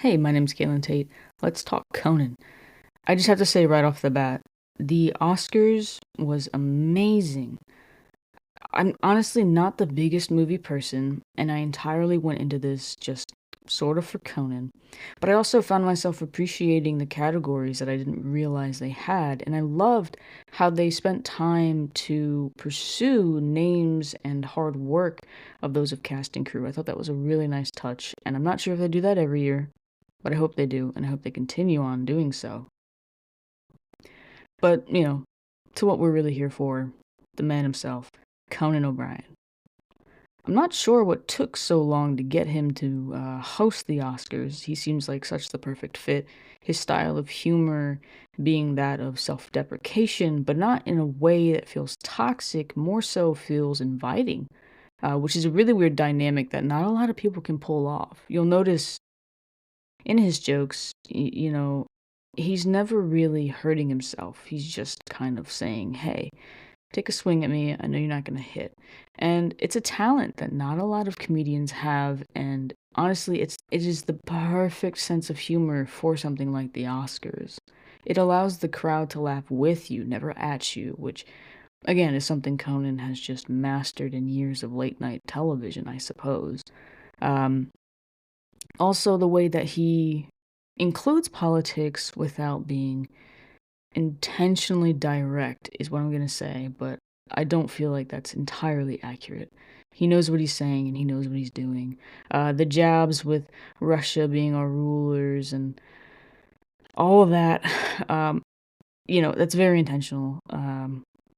Hey, my name's Galen Tate. Let's talk Conan. I just have to say right off the bat, the Oscars was amazing. I'm honestly not the biggest movie person, and I entirely went into this just sort of for Conan. But I also found myself appreciating the categories that I didn't realize they had, and I loved how they spent time to pursue names and hard work of those of cast and crew. I thought that was a really nice touch, and I'm not sure if they do that every year, but I hope they do, and I hope they continue on doing so. But, to what we're really here for, the man himself, Conan O'Brien. I'm not sure what took so long to get him to host the Oscars. He seems like such the perfect fit. His style of humor being that of self deprecation, but not in a way that feels toxic, more so feels inviting, which is a really weird dynamic that not a lot of people can pull off. You'll notice in his jokes, he's never really hurting himself. He's just kind of saying, hey, take a swing at me. I know you're not going to hit. And it's a talent that not a lot of comedians have. And honestly, it is the perfect sense of humor for something like the Oscars. It allows the crowd to laugh with you, never at you, which again is something Conan has just mastered in years of late night television, I suppose. Um, Also, the way that he includes politics without being intentionally direct is what I'm going to say, but I don't feel like that's entirely accurate. He knows what he's saying and he knows what he's doing. The jabs with Russia being our rulers and all of that, that's very intentional.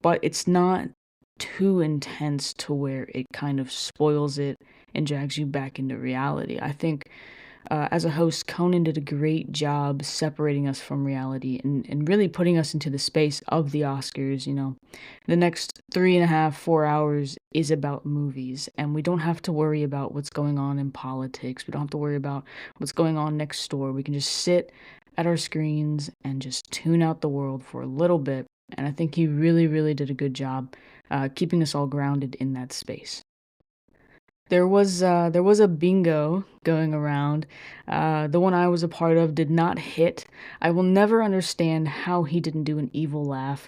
But it's not too intense to where it kind of spoils it and drags you back into reality. I think as a host, Conan did a great job separating us from reality and really putting us into the space of the Oscars. The next 3.5, 4 hours is about movies, and we don't have to worry about what's going on in politics. We don't have to worry about what's going on next door. We can just sit at our screens and just tune out the world for a little bit. And I think he really, really did a good job keeping us all grounded in that space. There was a bingo going around. The one I was a part of did not hit. I will never understand how he didn't do an evil laugh.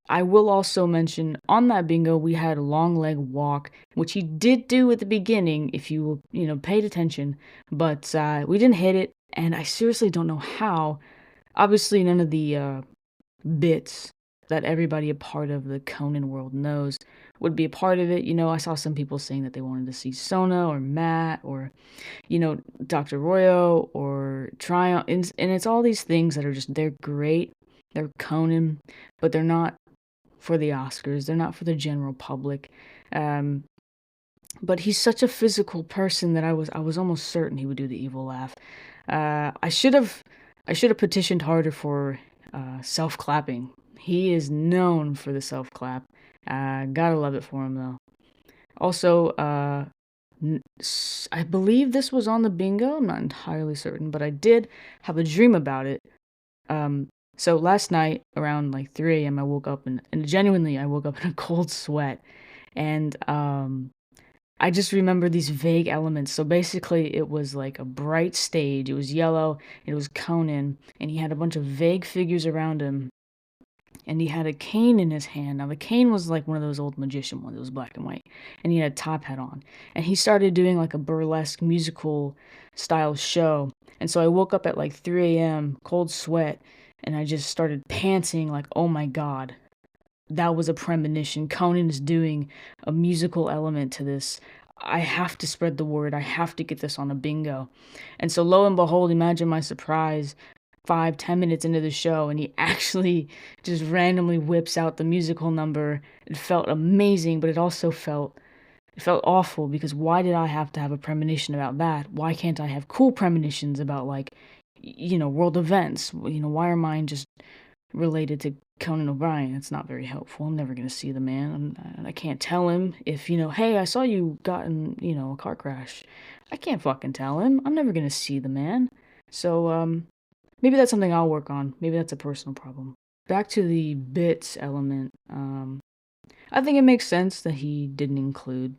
I will also mention on that bingo we had a long leg walk, which he did do at the beginning if you paid attention, but we didn't hit it, and I seriously don't know how. Obviously, none of the bits that everybody a part of the Conan world knows would be a part of it. I saw some people saying that they wanted to see Sona or Matt or, Dr. Royo or Triumph. And it's all these things that are just, they're great. They're Conan, but they're not for the Oscars. They're not for the general public. Um, but he's such a physical person that I was almost certain he would do the evil laugh. I should have petitioned harder for self clapping. He is known for the self clap. Gotta love it for him though. Also, I believe this was on the bingo. I'm not entirely certain, but I did have a dream about it. So last night around like 3 a.m. I woke up and genuinely I woke up in a cold sweat, and I just remember these vague elements. So basically, it was like a bright stage. It was yellow. It was Conan, and he had a bunch of vague figures around him, and he had a cane in his hand. Now the cane was like one of those old magician ones. It was black and white, and he had a top hat on. And he started doing like a burlesque musical style show. And so I woke up at like 3 a.m., cold sweat, and I just started panting like, oh my god, that was a premonition. Conan is doing a musical element to this. I have to spread the word. I have to get this on a bingo. And so lo and behold, imagine my surprise 5, 10 minutes into the show, and he actually just randomly whips out the musical number. It felt amazing, but it felt awful because why did I have to have a premonition about that? Why can't I have cool premonitions about like world events? Why are mine just related to Conan O'Brien? It's not very helpful. I'm never gonna see the man. I can't tell him if hey, I saw you got in a car crash. I can't fucking tell him. I'm never gonna see the man. So maybe that's something I'll work on. Maybe that's a personal problem. Back to the bits element. I think it makes sense that he didn't include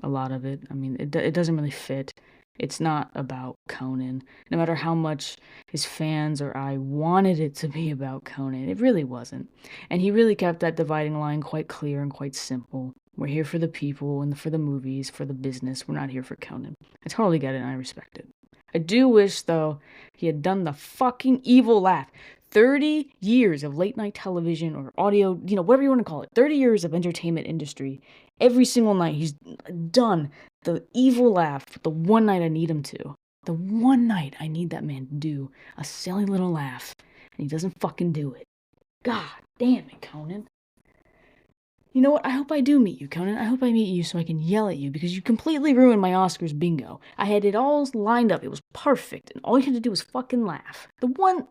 a lot of it. I mean, it doesn't really fit. It's not about Conan. No matter how much his fans or I wanted it to be about Conan, it really wasn't. And he really kept that dividing line quite clear and quite simple. We're here for the people and for the movies, for the business. We're not here for Conan. I totally get it and I respect it. I do wish, though, he had done the fucking evil laugh. 30 years of late night television or audio, whatever you want to call it. 30 years of entertainment industry. Every single night he's done the evil laugh. The one night I need him to. The one night I need that man to do a silly little laugh. And he doesn't fucking do it. God damn it, Conan. You know what? I hope I do meet you, Conan. I hope I meet you so I can yell at you because you completely ruined my Oscars bingo. I had it all lined up. It was perfect. And all you had to do was fucking laugh. The one.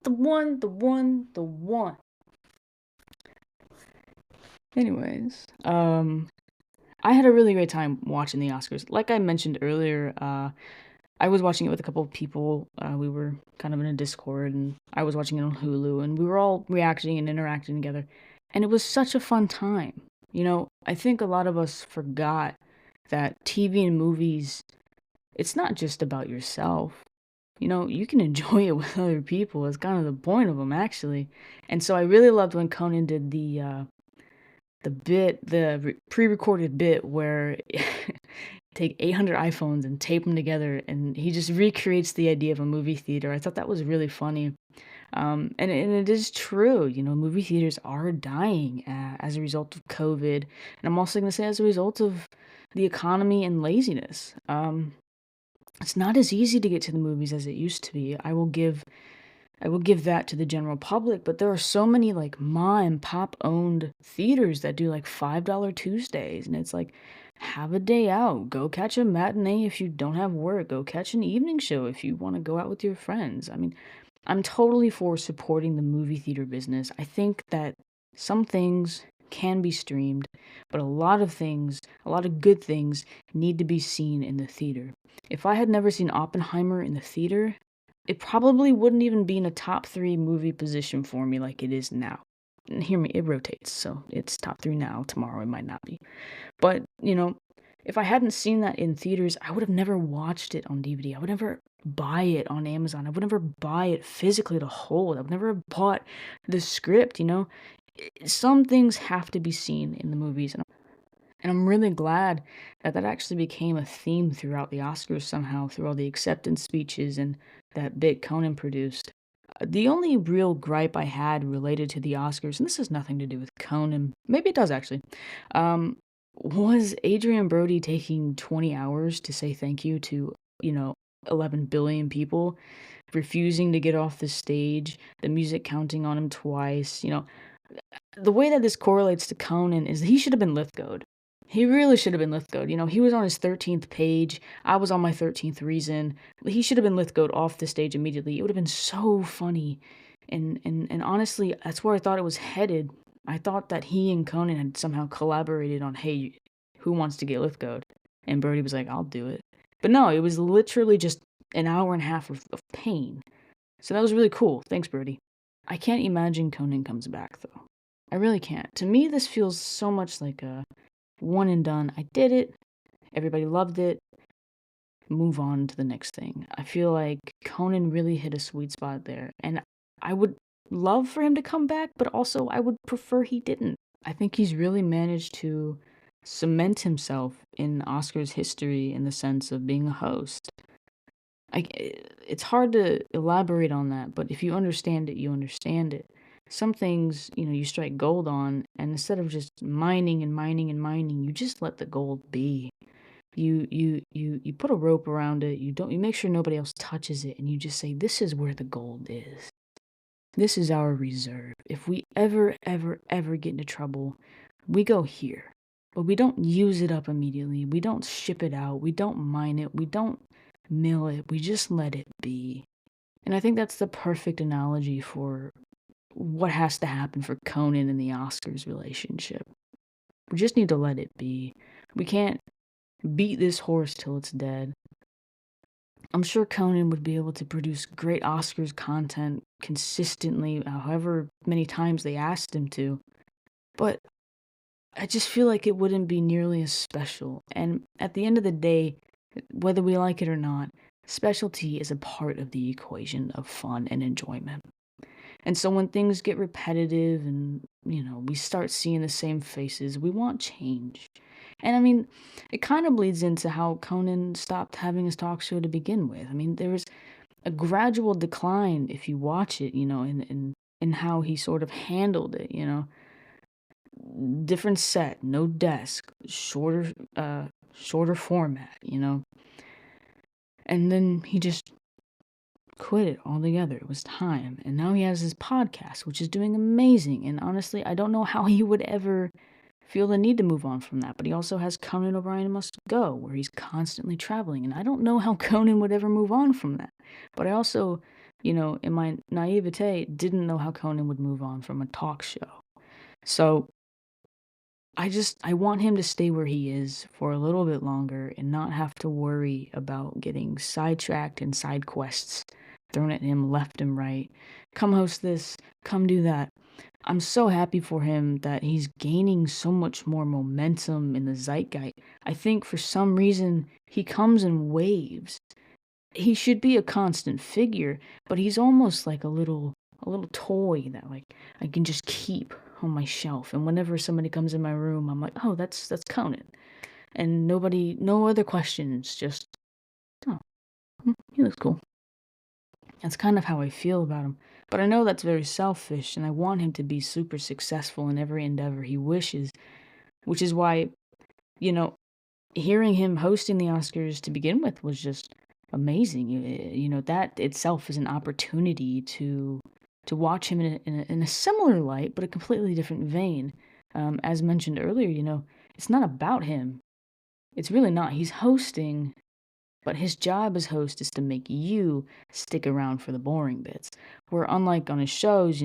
Anyways, I had a really great time watching the Oscars. Like I mentioned earlier, I was watching it with a couple of people. We were kind of in a Discord, and I was watching it on Hulu, and we were all reacting and interacting together. And it was such a fun time. I think a lot of us forgot that TV and movies, it's not just about yourself. You can enjoy it with other people. It's kind of the point of them, actually. And so I really loved when Conan did the pre-recorded bit where take 800 iPhones and tape them together, and he just recreates the idea of a movie theater. I thought that was really funny. And it is true, movie theaters are dying as a result of COVID, and I'm also going to say as a result of the economy and laziness. It's not as easy to get to the movies as it used to be. I will give that to the general public, but there are so many like ma and pop owned theaters that do like $5 Tuesdays, and it's like, have a day out, go catch a matinee if you don't have work, go catch an evening show if you want to go out with your friends. I mean, I'm totally for supporting the movie theater business. I think that some things can be streamed, but a lot of good things need to be seen in the theater. If I had never seen Oppenheimer in the theater, it probably wouldn't even be in a top 3 movie position for me like it is now. And hear me, it rotates, so it's top 3 now, tomorrow it might not be. But, if I hadn't seen that in theaters, I would have never watched it on DVD. I would never buy it on Amazon. I would never buy it physically to hold. I would never have bought the script. Some things have to be seen in the movies. And I'm really glad that actually became a theme throughout the Oscars somehow, through all the acceptance speeches and that bit Conan produced. The only real gripe I had related to the Oscars, and this has nothing to do with Conan, maybe it does actually, was Adrian Brody taking 20 hours to say thank you to, 11 billion people, refusing to get off the stage, the music counting on him twice. The way that this correlates to Conan is that he should have been Lithgowed. He really should have been Lithgowed. He was on his 13th page. I was on my 13th reason. He should have been Lithgowed off the stage immediately. It would have been so funny. And honestly, that's where I thought it was headed. I thought that he and Conan had somehow collaborated on, hey, who wants to get Lithgowed? And Brody was like, I'll do it. But no, it was literally just an hour and a half of pain. So that was really cool. Thanks, Brody. I can't imagine Conan comes back, though. I really can't. To me, this feels so much like a one and done. I did it. Everybody loved it. Move on to the next thing. I feel like Conan really hit a sweet spot there. And I would love for him to come back, but also I would prefer he didn't. I think he's really managed to cement himself in Oscars history in the sense of being a host. It's hard to elaborate on that, but if you understand it, you understand it. Some things, you strike gold on, and instead of just mining and mining and mining, you just let the gold be. You put a rope around it, you make sure nobody else touches it, and you just say, this is where the gold is. This is our reserve. If we ever get into trouble, we go here. But we don't use it up immediately. We don't ship it out. We don't mine it. We don't mill it. We just let it be. And I think that's the perfect analogy for what has to happen for Conan and the Oscars relationship. We just need to let it be. We can't beat this horse till it's dead. I'm sure Conan would be able to produce great Oscars content consistently, however many times they asked him to. But I just feel like it wouldn't be nearly as special. And at the end of the day, whether we like it or not, Specialty is a part of the equation of fun and enjoyment. And so when things get repetitive and, we start seeing the same faces, we want change. And I mean, it kind of bleeds into how Conan stopped having his talk show to begin with. I mean, there was a gradual decline if you watch it, in how he sort of handled it. Different set, no desk, shorter format. And then he just quit it altogether. It was time. And now he has his podcast, which is doing amazing. And honestly, I don't know how he would ever feel the need to move on from that. But he also has Conan O'Brien Must Go, where he's constantly traveling. And I don't know how Conan would ever move on from that. But I also, in my naivete, didn't know how Conan would move on from a talk show. So I want him to stay where he is for a little bit longer and not have to worry about getting sidetracked and side quests thrown at him left and right. Come host this, come do that. I'm so happy for him that he's gaining so much more momentum in the zeitgeist. I think for some reason he comes in waves. He should be a constant figure, but he's almost like a little toy that like I can just keep on my shelf. And whenever somebody comes in my room, I'm like, oh, that's Conan. And no other questions, just oh, he looks cool. That's kind of how I feel about him. But I know that's very selfish, and I want him to be super successful in every endeavor he wishes, which is why, you know, hearing him hosting the Oscars to begin with was just amazing. That itself is an opportunity to watch him in a similar light, but a completely different vein. As mentioned earlier, it's not about him. It's really not. He's hosting, but his job as host is to make you stick around for the boring bits. Where unlike on his shows,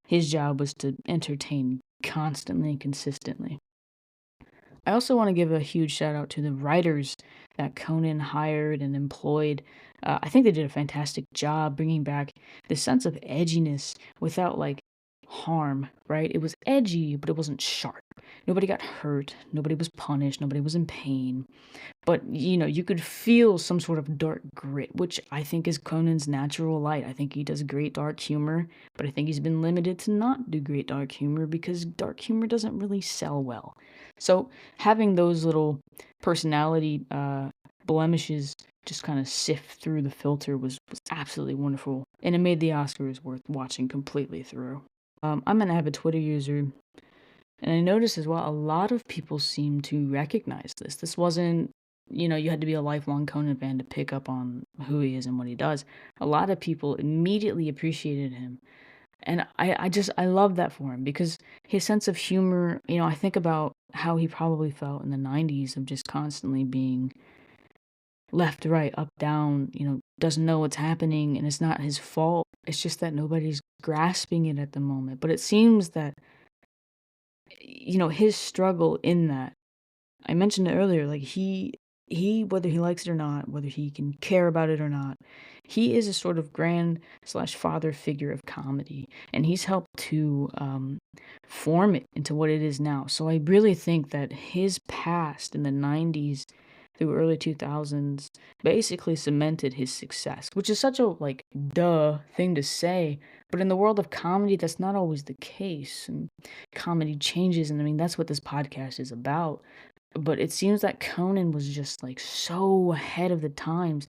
his job was to entertain constantly and consistently. I also want to give a huge shout out to the writers that Conan hired and employed. I think they did a fantastic job bringing back this sense of edginess without like harm, right? It was edgy, but it wasn't sharp. Nobody got hurt, nobody was punished, nobody was in pain. But you could feel some sort of dark grit, which I think is Conan's natural light. I think he does great dark humor, but I think he's been limited to not do great dark humor because dark humor doesn't really sell well. So having those little personality blemishes just kind of sift through the filter was absolutely wonderful, and it made the Oscars worth watching completely through. I'm an avid Twitter user, and I noticed as well a lot of people seem to recognize this. This wasn't, you had to be a lifelong Conan fan to pick up on who he is and what he does. A lot of people immediately appreciated him. And I love that for him because his sense of humor, I think about how he probably felt in the 90s of just constantly being left, right, up, down, doesn't know what's happening and it's not his fault. It's just that nobody's grasping it at the moment. But it seems that, his struggle in that, I mentioned it earlier, like he whether he likes it or not, whether he can care about it or not, he is a sort of grand slash father figure of comedy, and he's helped to form it into what it is now. So I really think that his past in the 90s through early 2000s basically cemented his success, which is such a like duh thing to say, but in the world of comedy that's not always the case, and comedy changes, and I mean that's what this podcast is about. But it seems that Conan was just like so ahead of the times.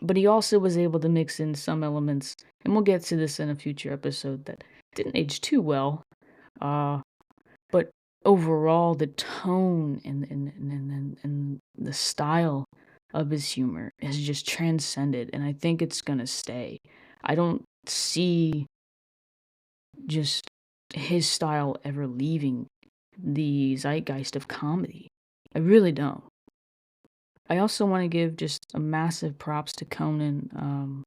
But he also was able to mix in some elements, and we'll get to this in a future episode, that didn't age too well. But overall, the tone and the style of his humor has just transcended, and I think it's gonna stay. I don't see just his style ever leaving the zeitgeist of comedy. I really don't. I also want to give just a massive props to Conan,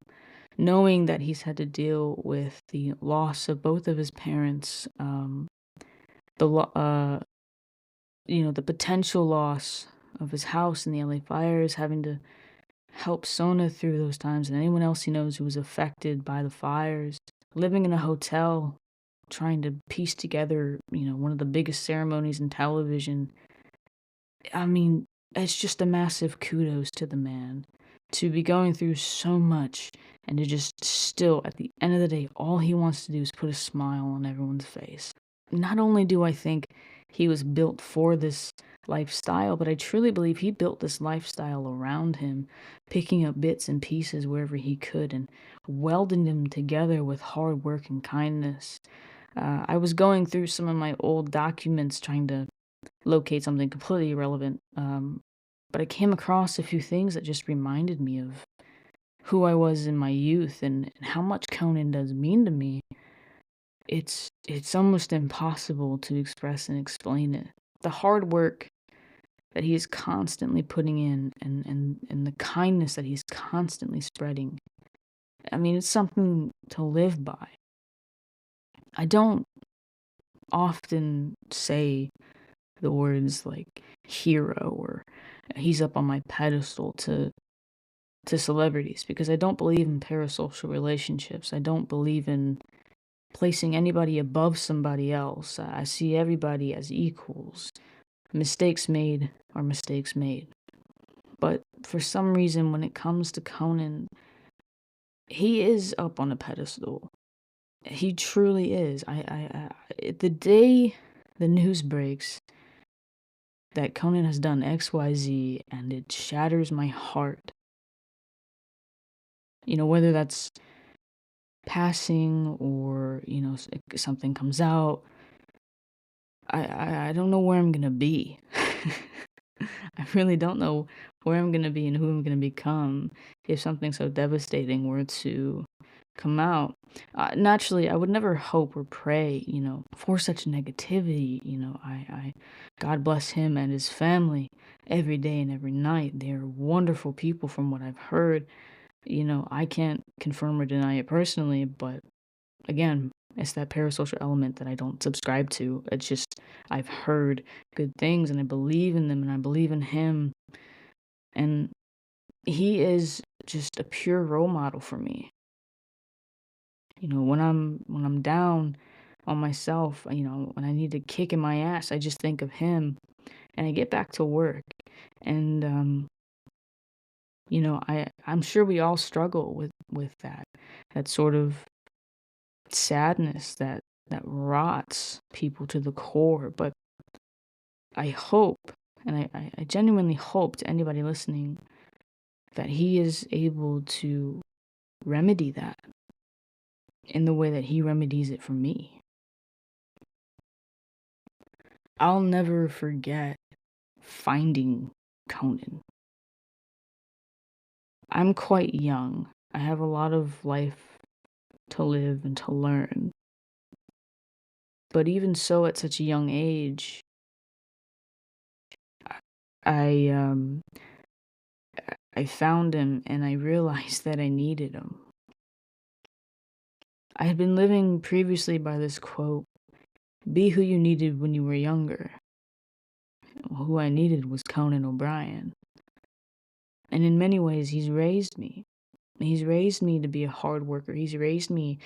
knowing that he's had to deal with the loss of both of his parents, the the potential loss of his house in the LA fires, having to help Sona through those times, and anyone else he knows who was affected by the fires, living in a hotel, trying to piece together, one of the biggest ceremonies in television. I mean, it's just a massive kudos to the man. to be going through so much and to just still, at the end of the day, all he wants to do is put a smile on everyone's face. Not only do I think he was built for this lifestyle, but I truly believe he built this lifestyle around him, picking up bits and pieces wherever he could and welding them together with hard work and kindness. I was going through some of my old documents trying to locate something completely irrelevant, but I came across a few things that just reminded me of who I was in my youth and how much Conan does mean to me. It's almost impossible to express and explain it. The hard work that he is constantly putting in and the kindness that he's constantly spreading. I mean, it's something to live by. I don't often say the words like hero or he's up on my pedestal to celebrities because I don't believe in parasocial relationships. I don't believe in placing anybody above somebody else. I see everybody as equals. Mistakes made are mistakes made. But for some reason, when it comes to Conan, he is up on a pedestal. He truly is. The day the news breaks that Conan has done XYZ and it shatters my heart, whether that's passing or, something comes out, I don't know where I'm gonna be. I really don't know where I'm gonna be and who I'm gonna become if something so devastating were to come out. Naturally, I would never hope or pray, for such negativity. God bless him and his family every day and every night. They're wonderful people from what I've heard. I can't confirm or deny it personally, but again, it's that parasocial element that I don't subscribe to. It's just, I've heard good things and I believe in them and I believe in him. And he is just a pure role model for me. When I'm down on myself, when I need a kick in my ass, I just think of him and I get back to work. And I'm sure we all struggle with that sort of sadness that rots people to the core. But I hope, and I genuinely hope to anybody listening, that he is able to remedy that in the way that he remedies it for me. I'll never forget finding Conan. I'm quite young. I have a lot of life to live and to learn. But even so, at such a young age, I I found him and I realized that I needed him. I had been living previously by this quote, be who you needed when you were younger. Who I needed was Conan O'Brien. And in many ways, he's raised me. He's raised me to be a hard worker. He's raised me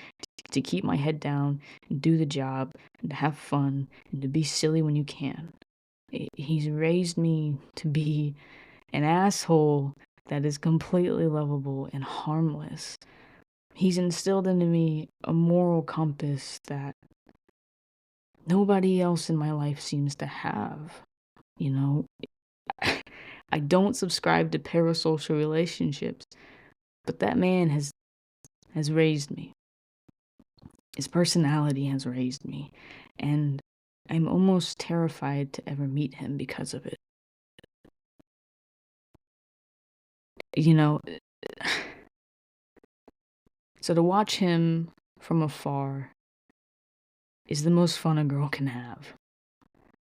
to keep my head down and do the job and to have fun and to be silly when you can. He's raised me to be an asshole that is completely lovable and harmless. He's instilled into me a moral compass that nobody else in my life seems to have. I don't subscribe to parasocial relationships, but that man has raised me. His personality has raised me, and I'm almost terrified to ever meet him because of it. So to watch him from afar is the most fun a girl can have.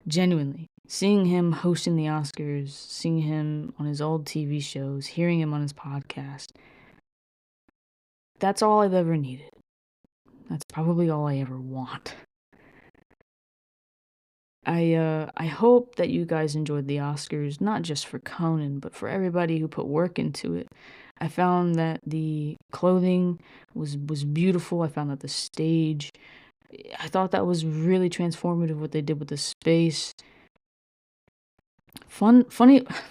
Genuinely. Seeing him hosting the Oscars, seeing him on his old TV shows, hearing him on his podcast, that's all I've ever needed. That's probably all I ever want. I hope that you guys enjoyed the Oscars, not just for Conan, but for everybody who put work into it. I found that the clothing was beautiful. I found that the stage, I thought that was really transformative what they did with the space. Funny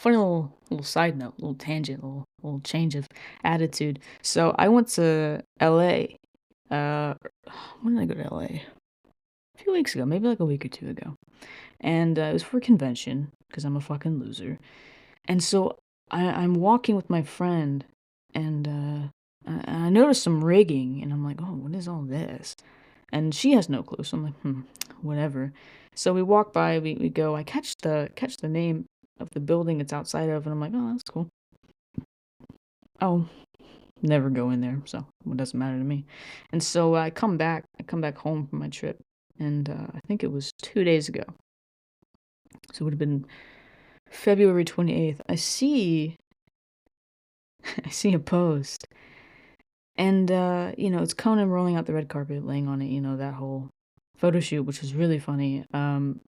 little little side note, little tangent, little change of attitude. So I went to LA. When did I go to LA? A few weeks ago, maybe like a week or two ago. And it was for a convention because I'm a fucking loser. And so I'm walking with my friend, and I noticed some rigging, and I'm like, oh, what is all this? And she has no clue, so I'm like, whatever. So we walk by, we go. I catch the name of the building it's outside of, and I'm like, oh, that's cool. Oh, never go in there, so it doesn't matter to me. And so I come back home from my trip, and I think it was 2 days ago. So it would have been February 28th. I see a post, and it's Conan rolling out the red carpet, laying on it, that whole photo shoot, which was really funny. And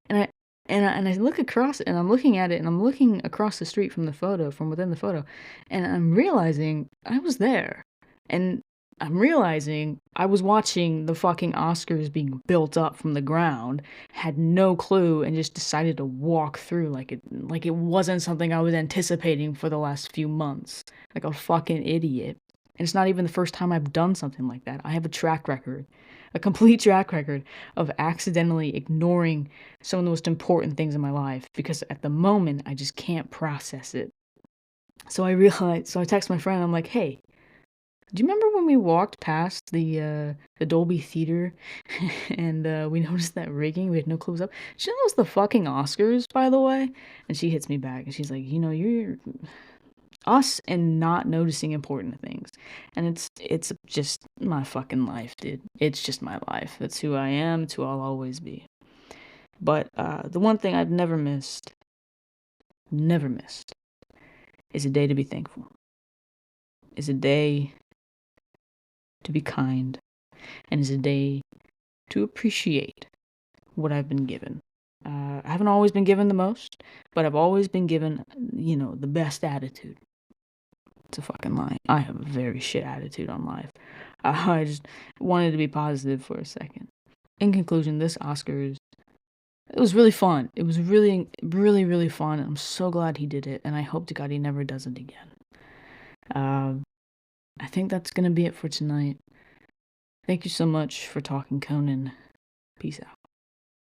I look across, and I'm looking at it, and I'm looking across the street from within the photo, and I'm realizing I was there, and I'm realizing I was watching the fucking Oscars being built up from the ground, had no clue, and just decided to walk through like it wasn't something I was anticipating for the last few months, like a fucking idiot. And it's not even the first time I've done something like that. I have a complete track record of accidentally ignoring some of the most important things in my life because at the moment I just can't process it. So I text my friend. I'm like, "Hey, do you remember when we walked past the Dolby Theater and we noticed that rigging? We had no clue what was up. She knows the fucking Oscars, by the way." And she hits me back and she's like, "You're us and not noticing important things." And it's just my fucking life, dude. It's just my life. That's who I am. It's who I'll always be. But the one thing I've never missed, is a day to be thankful. Is a day to be kind, and is a day to appreciate what I've been given. I haven't always been given the most, but I've always been given, the best attitude. It's a fucking lie. I have a very shit attitude on life. I just wanted to be positive for a second. In conclusion, this Oscars, it was really fun. It was really, really, really fun. I'm so glad he did it, and I hope to God he never does it again. I think that's gonna be it for tonight. Thank you so much for talking, Conan. Peace out.